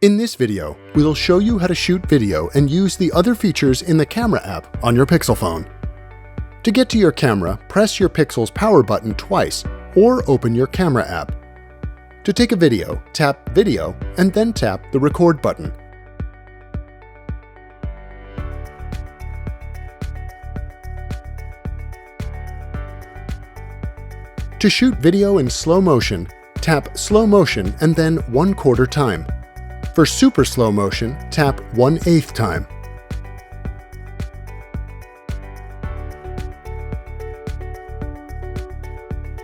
In this video, we'll show you how to shoot video and use the other features in the Camera app on your Pixel phone. To get to your camera, press your Pixel's power button twice or open your Camera app. To take a video, tap Video and then tap the Record button. To shoot video in slow motion, tap Slow Motion and then 1/4 time. For super slow motion, tap 1/8 time.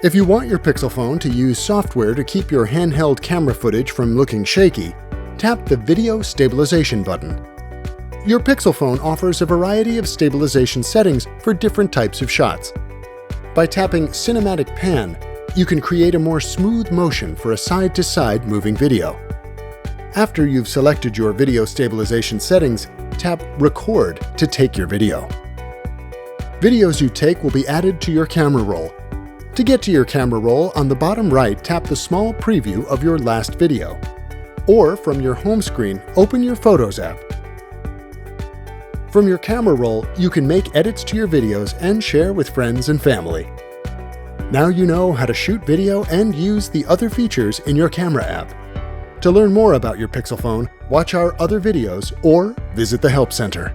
If you want your Pixel phone to use software to keep your handheld camera footage from looking shaky, tap the Video Stabilization button. Your Pixel phone offers a variety of stabilization settings for different types of shots. By tapping Cinematic Pan, you can create a more smooth motion for a side-to-side moving video. After you've selected your video stabilization settings, tap Record to take your video. Videos you take will be added to your camera roll. To get to your camera roll, on the bottom right, tap the small preview of your last video. Or from your home screen, open your Photos app. From your camera roll, you can make edits to your videos and share with friends and family. Now you know how to shoot video and use the other features in your Camera app. To learn more about your Pixel phone, watch our other videos or visit the Help Center.